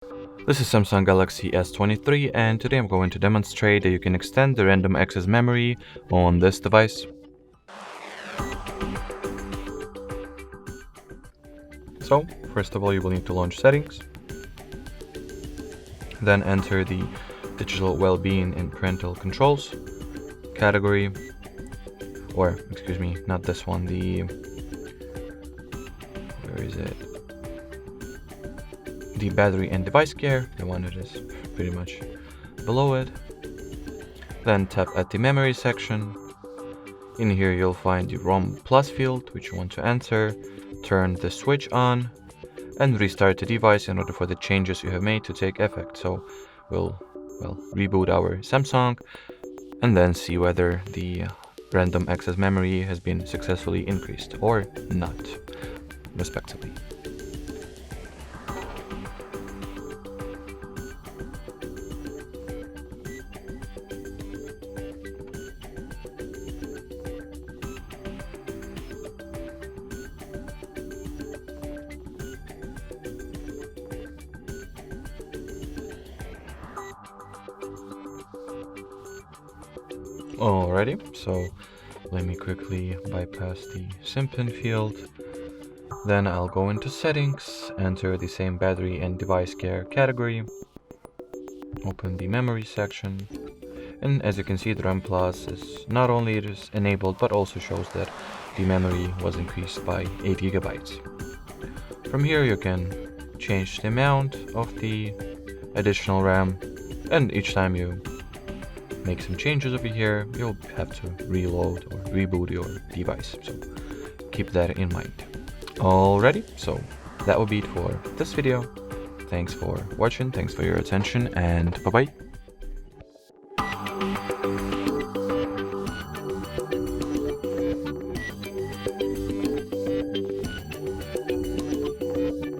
This is Samsung Galaxy S23, and today I'm going to demonstrate that you can extend the random access memory on this device. So, first of all, you will need to launch settings, then enter the digital well-being and parental controls category, or excuse me, not this one, where is it? The battery and device care, the one that is pretty much below it. Then tap at the memory section. In here you'll find the ROM plus field, which you want to enter. Turn the switch on and restart the device in order for the changes you have made to take effect. So we'll reboot our Samsung and then see whether the random access memory has been successfully increased or not, respectively. Alrighty, so let me quickly bypass the SIMPIN field. Then I'll go into settings, enter the same battery and device care category, open the memory section, and as you can see, the RAM Plus is not only it is enabled but also shows that the memory was increased by 8 GB. From here you can change the amount of the additional RAM, and each time you make some changes over here, you'll have to reload or reboot your device, so keep that in mind. Alrighty, so that will be it for this video. Thanks for watching, thanks for your attention, and bye bye.